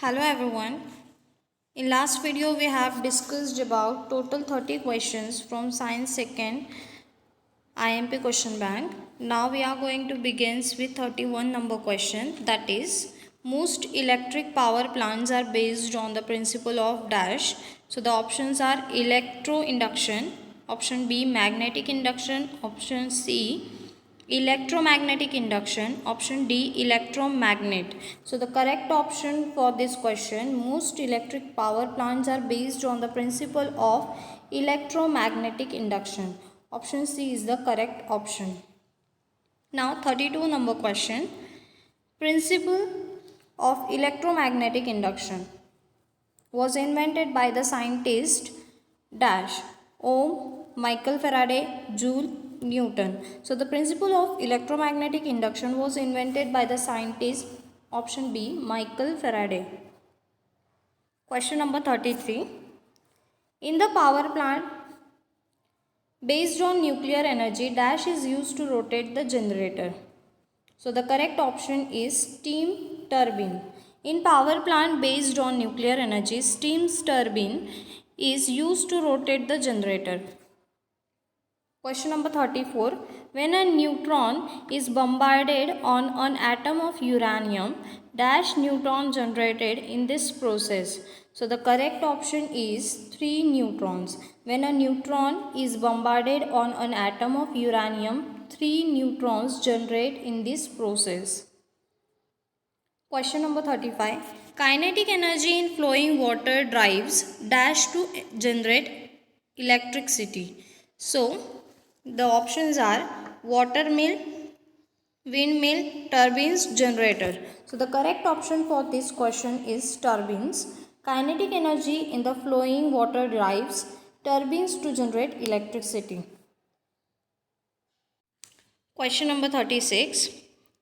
Hello everyone. In last video we have discussed about total 30 questions from science second IMP question bank. Now we are going to begin with 31 number question, that is most electric power plants are based on the principle of dash. So the options are electro induction, option B magnetic induction, option C electromagnetic induction, option D electromagnet. So the correct option for this question, most electric power plants are based on the principle of electromagnetic induction. Option C is the correct option. Now 32 number question, principle of electromagnetic induction was invented by the scientist dash Ohm, Michael Faraday, Joule, Newton. So the principle of electromagnetic induction was invented by the scientist option B Michael Faraday. Question number 33. In the power plant based on nuclear energy, dash is used to rotate the generator. So the correct option is steam turbine. In power plant based on nuclear energy, steam turbine is used to rotate the generator. Question number 34. When a neutron is bombarded on an atom of uranium, dash neutron generated in this process. So the correct option is 3 neutrons. When a neutron is bombarded on an atom of uranium, 3 neutrons generate in this process. Question number 35. Kinetic energy in flowing water drives dash to generate electricity. So the options are watermill, windmill, turbines, generator. So the correct option for this question is turbines. Kinetic energy in the flowing water drives turbines to generate electricity. Question number 36.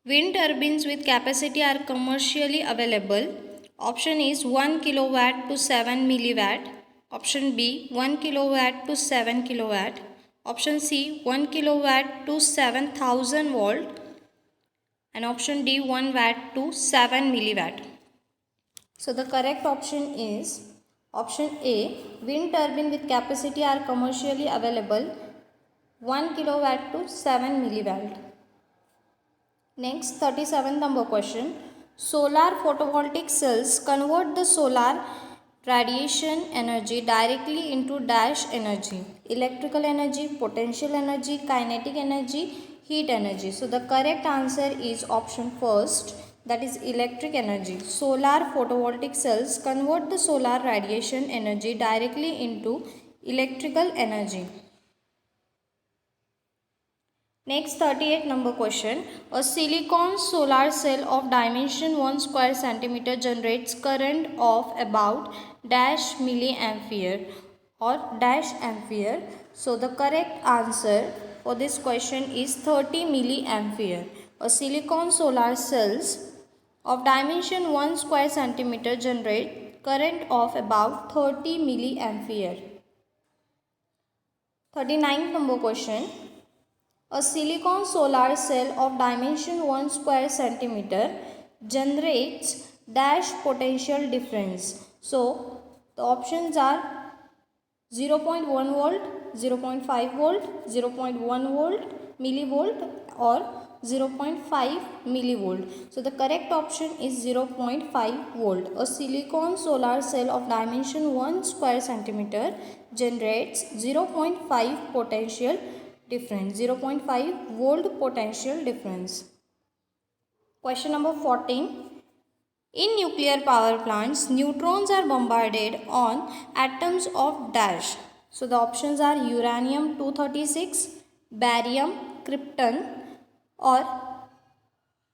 Wind turbines with capacity are commercially available. Option is 1 kilowatt to 7 milliwatt. Option B 1 kilowatt to 7 kilowatt. Option C 1 kilowatt to 7000 volt. And option D 1 watt to 7 milliwatt. So the correct option is option A. Wind turbine with capacity are commercially available 1 kilowatt to 7 milliwatt. Next 37th number question. Solar photovoltaic cells convert the solar radiation energy directly into dash energy. Electrical energy, potential energy, kinetic energy, heat energy. So the correct answer is option first, that is electric energy. Solar photovoltaic cells convert the solar radiation energy directly into electrical energy. Next 38 number question. A silicon solar cell of dimension 1 square centimeter generates current of about dash milliampere or dash ampere. So the correct answer for this question is 30 milliampere. A silicon solar cells of dimension 1 square centimeter generate current of about 30 milliampere. 39th number question. A silicon solar cell of dimension 1 square centimeter generates dash potential difference. So the options are 0.1 volt, 0.5 volt, 0.1 volt, millivolt or 0.5 millivolt. So the correct option is 0.5 volt. A silicon solar cell of dimension 1 square centimeter generates 0.5 potential difference, 0.5 volt potential difference. Question number 14. In nuclear power plants, neutrons are bombarded on atoms of dash. So the options are uranium 236, barium, krypton or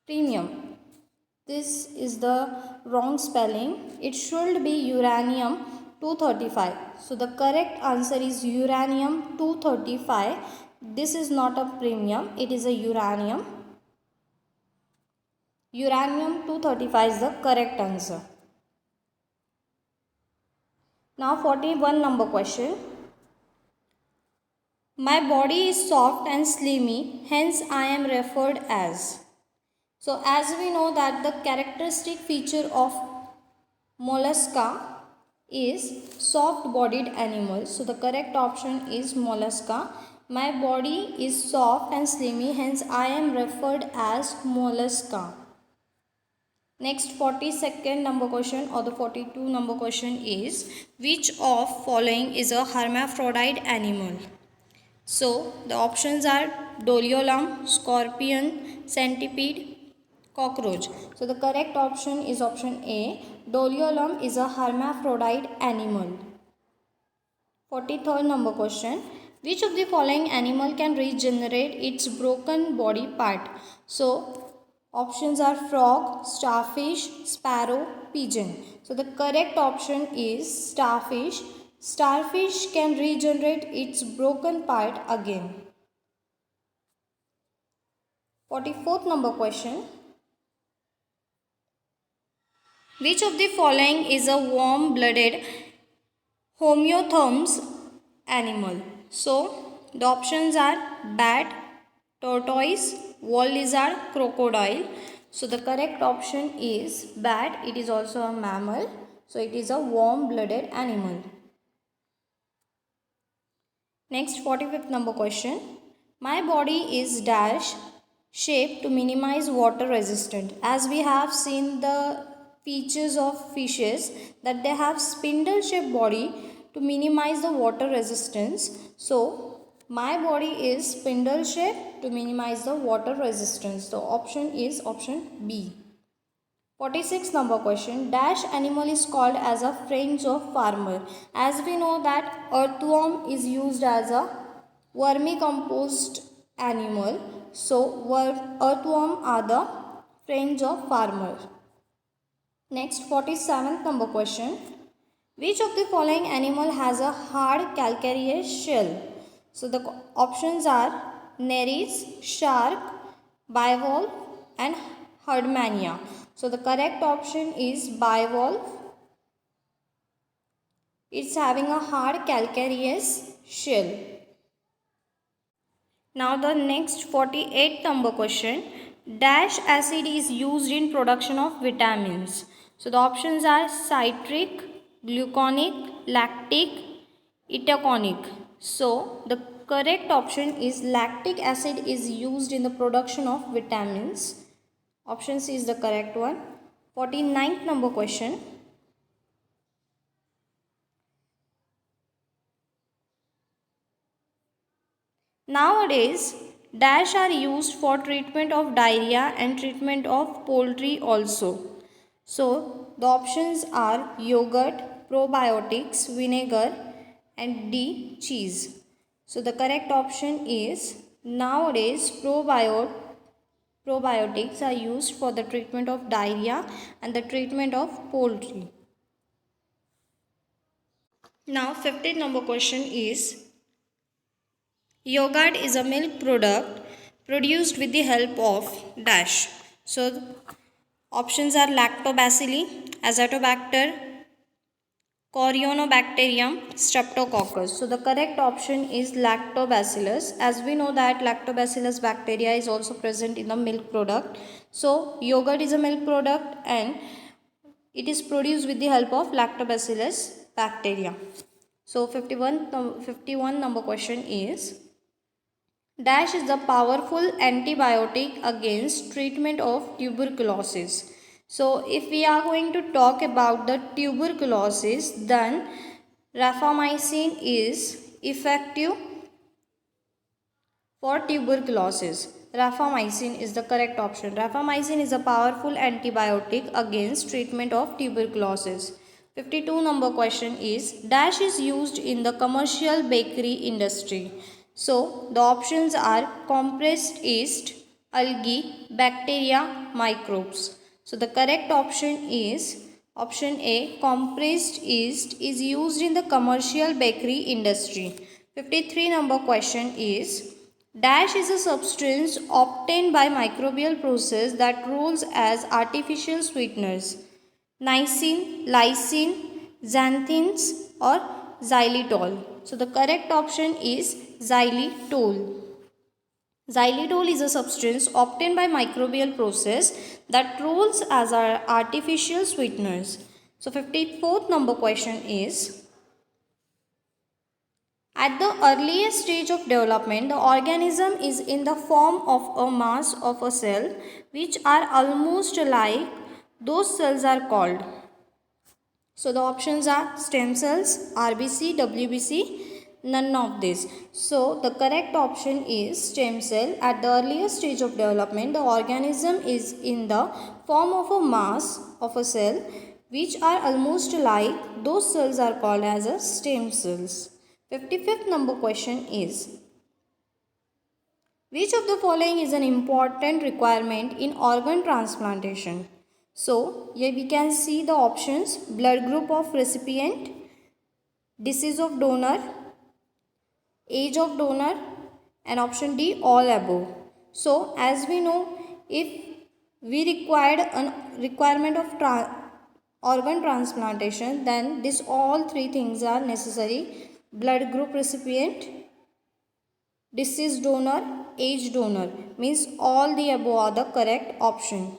premium. This is the wrong spelling. It should be uranium 235. So the correct answer is uranium 235. This is not a premium, it is a uranium. Uranium 235 is the correct answer. Now 41 number question. My body is soft and slimy, hence I am referred as. So as we know that the characteristic feature of Mollusca is soft-bodied animal. So the correct option is mollusca. My body is soft and slimy, hence I am referred as mollusca. Next 42nd number question or the 42 number question is, which of following is a hermaphrodite animal? So the options are Doliolum, scorpion, centipede, cockroach. So the correct option is option A. Doliolum is a hermaphrodite animal. 43rd number question. Which of the following animal can regenerate its broken body part? So options are frog, starfish, sparrow, pigeon. So the correct option is starfish. Starfish can regenerate its broken part again. 44th number question. Which of the following is a warm-blooded homeotherms animal? So the options are bat, tortoise, wall lizard, crocodile. So the correct option is bat. It is also a mammal. So it is a warm-blooded animal. Next 45th number question. My body is dash shaped to minimize water resistance. As we have seen the features of fishes that they have spindle shaped body to minimize the water resistance. So my body is spindle shaped to minimize the water resistance. So option is option B. 46th number question. Dash animal is called as a friend of farmer. As we know that earthworm is used as a vermicompost animal. So earthworm are the friends of farmer. Next 47th number question. Which of the following animal has a hard calcareous shell? So the options are nereis, shark, bivalve and herdmania. So the correct option is bivalve. It's having a hard calcareous shell. Now the next 48th number question. Dash acid is used in production of vitamins. So the options are citric, gluconic, lactic, itaconic. So the correct option is lactic acid is used in the production of vitamins. Option C is the correct one. 49th number question. Nowadays, dash are used for treatment of diarrhea and treatment of poultry also. So, the options are yogurt, probiotics, vinegar and D, cheese. So, the correct option is nowadays probiotics are used for the treatment of diarrhea and the treatment of poultry. Now, 15th number question is, yogurt is a milk product produced with the help of dash. So, options are lactobacilli, azotobacter, Corynebacterium, streptococcus. So, the correct option is lactobacillus. As we know that lactobacillus bacteria is also present in the milk product. So, yogurt is a milk product and it is produced with the help of lactobacillus bacteria. So, 51 number question is, dash is the powerful antibiotic against treatment of tuberculosis. So, if we are going to talk about the tuberculosis, then rapamycin is effective for tuberculosis. Rapamycin is the correct option. Rapamycin is a powerful antibiotic against treatment of tuberculosis. 52 number question is, dash is used in the commercial bakery industry. So, the options are compressed yeast, algae, bacteria, microbes. So, the correct option is option A, compressed yeast is used in the commercial bakery industry. 53 number question is, dash is a substance obtained by microbial process that rules as artificial sweeteners. Niacin, lysine, xanthines or xylitol. So the correct option is xylitol. Xylitol is a substance obtained by microbial process that rules as our artificial sweeteners. So 54th number question is, at the earliest stage of development, the organism is in the form of a mass of a cell which are almost alike. Those cells are called. So the options are stem cells, RBC, WBC, none of this. So the correct option is stem cell. At the earliest stage of development, the organism is in the form of a mass of a cell which are almost alike. Those cells are called as a stem cells. 55th number question is, which of the following is an important requirement in organ transplantation? So here we can see the options: blood group of recipient, disease of donor, age of donor, and option D, all above. So as we know, if we required a requirement of organ transplantation, then this all three things are necessary: blood group recipient, deceased donor, age donor, means all the above are the correct option.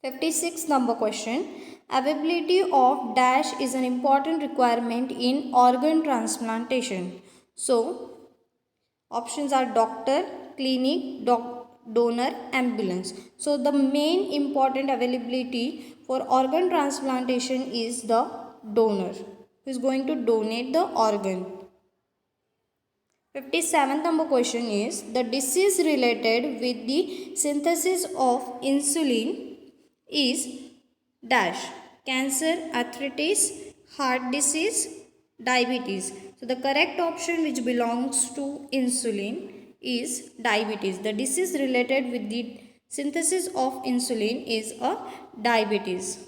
56th number question, availability of dash is an important requirement in organ transplantation. So options are doctor, clinic, donor, ambulance. So the main important availability for organ transplantation is the donor who is going to donate the organ. 57th number question is, the disease related with the synthesis of insulin is dash: cancer, arthritis, heart disease, diabetes. So the correct option which belongs to insulin is diabetes. The disease related with the synthesis of insulin is a diabetes.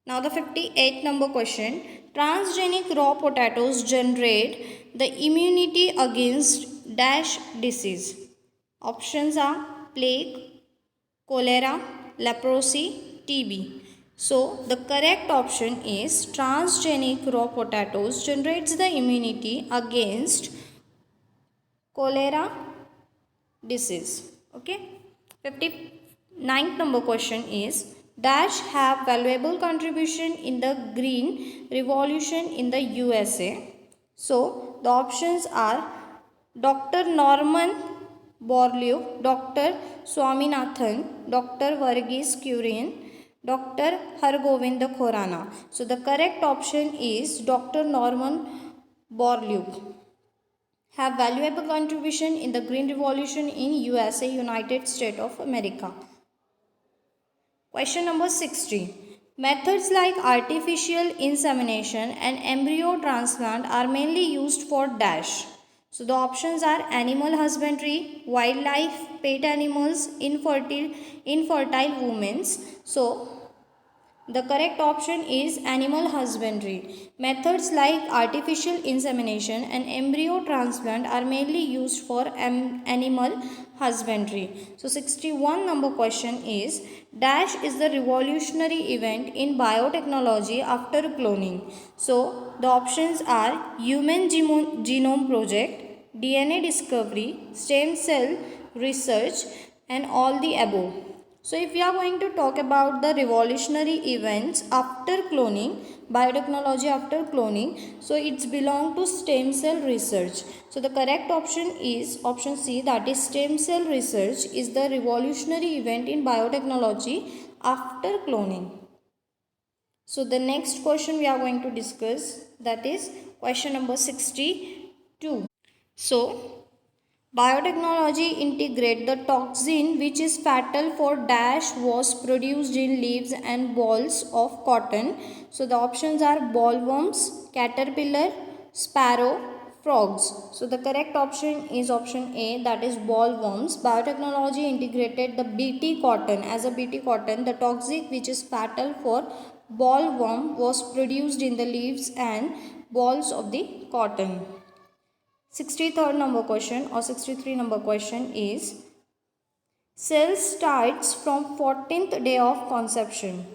Now the 58th number question, transgenic raw potatoes generate the immunity against dash disease. Options are plague, cholera, leprosy, TB. So the correct option is transgenic raw potatoes generates the immunity against cholera disease. Okay. 59th number question is, dash have valuable contribution in the green revolution in the USA. So the options are Dr. Norman Borlaug, Dr. Swaminathan, Dr. Varghese Kurian, Dr. Hargovind Khorana. So the correct option is Dr. Norman Borlaug have valuable contribution in the green revolution in USA, United States of America. Question number 60. Methods like artificial insemination and embryo transplant are mainly used for dash. So the options are animal husbandry, wildlife, pet animals, infertile women. So the correct option is animal husbandry. Methods like artificial insemination and embryo transplant are mainly used for animal husbandry. So 61 number question is, dash is the revolutionary event in biotechnology after cloning. So the options are human genome project, DNA discovery, stem cell research, and all the above. So if we are going to talk about the revolutionary events after cloning, biotechnology after cloning, so it's belong to stem cell research. So the correct option is option C, that is stem cell research is the revolutionary event in biotechnology after cloning. So the next question we are going to discuss, that is question number 62. So biotechnology integrate the toxin which is fatal for dash was produced in leaves and balls of cotton. So the options are bollworms, caterpillar, sparrow, frogs. So the correct option is option A, that is bollworms. Biotechnology integrated the BT cotton as a BT cotton. The toxic which is fatal for bollworm was produced in the leaves and balls of the cotton. 63rd number question or 63 number question is, cell starts from 14th day of conception.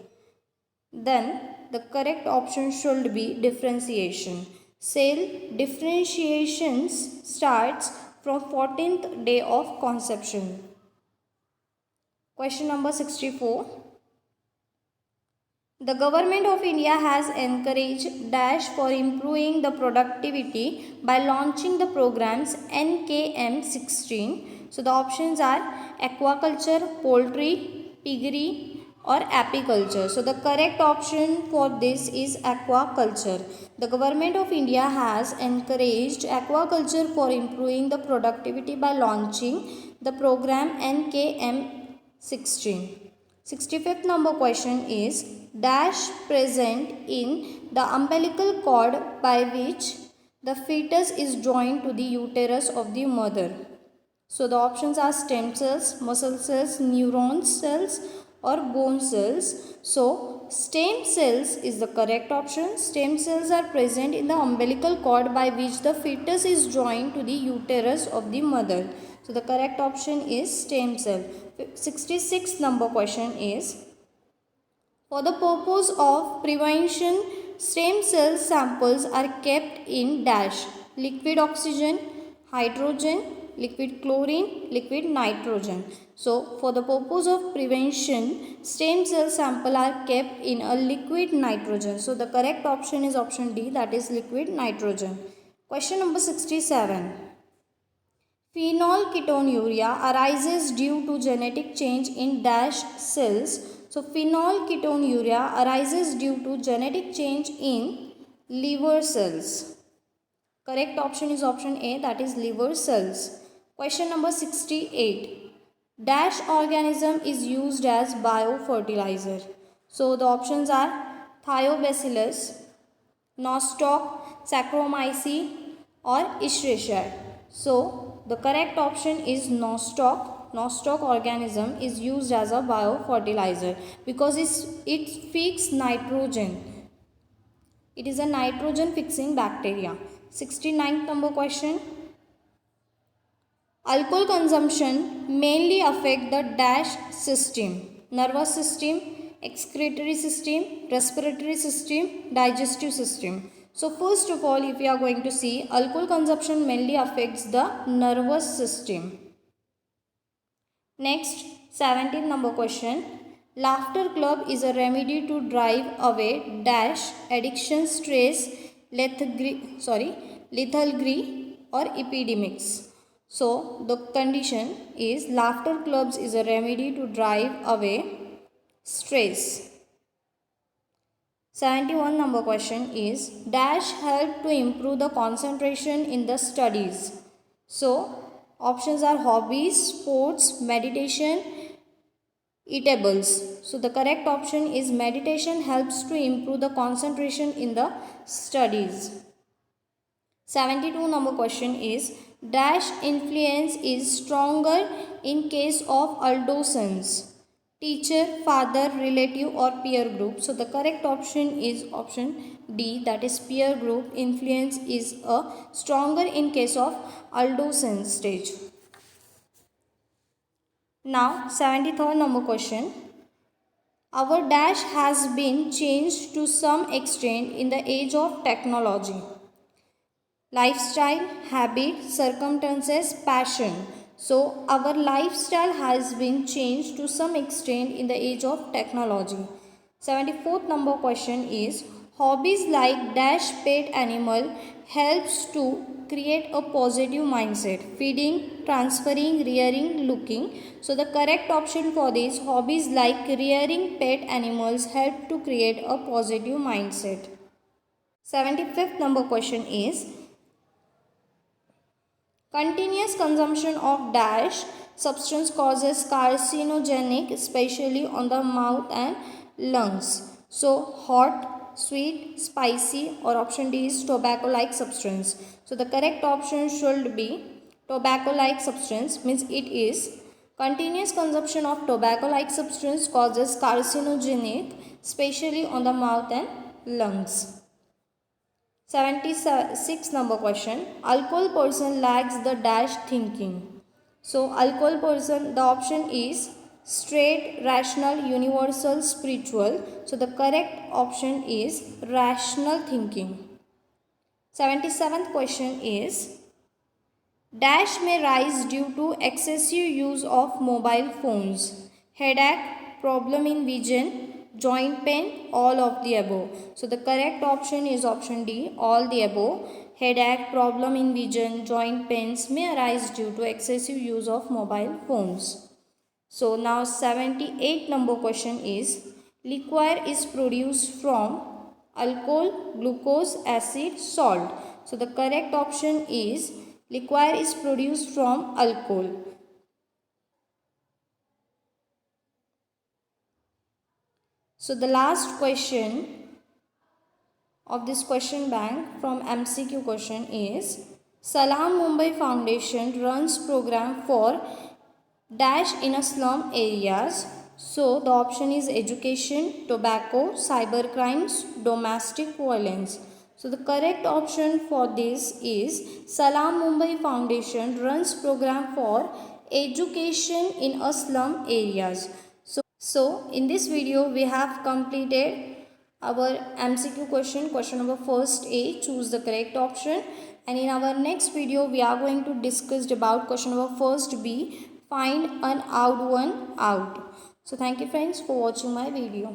Then the correct option should be differentiation. Cell differentiation starts from 14th day of conception. Question number 64. The government of India has encouraged dash for improving the productivity by launching the programs NKM 16. So the options are aquaculture, poultry, piggery or apiculture. So the correct option for this is aquaculture. The government of India has encouraged aquaculture for improving the productivity by launching the program NKM 16. 65th number question is dash present in the umbilical cord by which the fetus is joined to the uterus of the mother. So the options are stem cells, muscle cells, neuron cells or bone cells. So stem cells is the correct option. Stem cells are present in the umbilical cord by which the fetus is joined to the uterus of the mother. So the correct option is stem cell. 66th number question is for the purpose of prevention, stem cell samples are kept in dash liquid oxygen, hydrogen, liquid chlorine, liquid nitrogen. So, for the purpose of prevention, stem cell sample are kept in a liquid nitrogen. So, the correct option is option D, that is liquid nitrogen. Question number 67. Phenylketonuria arises due to genetic change in dash cells. So phenylketonuria arises due to genetic change in liver cells. Correct option is option A, that is liver cells. Question number 68. Dash organism is used as biofertilizer. So the options are Thiobacillus, Nostoc, Saccharomyces or Escherichia. So the correct option is Nostoc. Nostoc organism is used as a biofertilizer because it fixes nitrogen. It is a nitrogen fixing bacteria. 69th number question. Alcohol consumption mainly affect the dash system. Nervous system, excretory system, respiratory system, digestive system. So first of all, if we are going to see, alcohol consumption mainly affects the nervous system. Next, 17th number question. Laughter club is a remedy to drive away dash addiction, stress, lethalgy or epidemics. So the condition is laughter clubs is a remedy to drive away stress. 71 number question is dash help to improve the concentration in the studies. So options are hobbies, sports, meditation, eatables. So the correct option is meditation helps to improve the concentration in the studies. 72 number question is dash influence is stronger in case of adolescence. Teacher, father, relative or peer group. So the correct option is option D, that is peer group influence is a stronger in case of adolescence stage. Now 73rd number question. Our dash has been changed to some extent in the age of technology. Lifestyle, habit, circumstances, passion. So our lifestyle has been changed to some extent in the age of technology. 74th number question is hobbies like dash pet animal helps to create a positive mindset. Feeding, transferring, rearing, looking. So the correct option for this hobbies like rearing pet animals help to create a positive mindset. 75th number question is continuous consumption of dash substance causes carcinogenic especially on the mouth and lungs. So hot, sweet, spicy or option D is tobacco like substance. So the correct option should be tobacco like substance, means it is continuous consumption of tobacco like substance causes carcinogenic especially on the mouth and lungs. 76 number question. Alcohol person lacks the dash thinking. So alcohol person, the option is straight, rational, universal, spiritual. So the correct option is rational thinking. 77th question is dash may rise due to excessive use of mobile phones. Headache, problem in vision, joint pain, all of the above. So the correct option is option D, all the above. Headache, problem in vision, joint pains may arise due to excessive use of mobile phones. So now 78 number question is, liquor is produced from alcohol, glucose, acid, salt. So the correct option is liquor is produced from alcohol. So the last question of this question bank from MCQ question is, Salam Mumbai Foundation runs program for dash in a slum areas. So the option is education, tobacco, cyber crimes, domestic violence. So the correct option for this is Salam Mumbai Foundation runs program for education in a slum areas. So in this video we have completed our MCQ question number first A, choose the correct option, and in our next video we are going to discuss about question number first B, find an odd one out. So thank you friends for watching my video.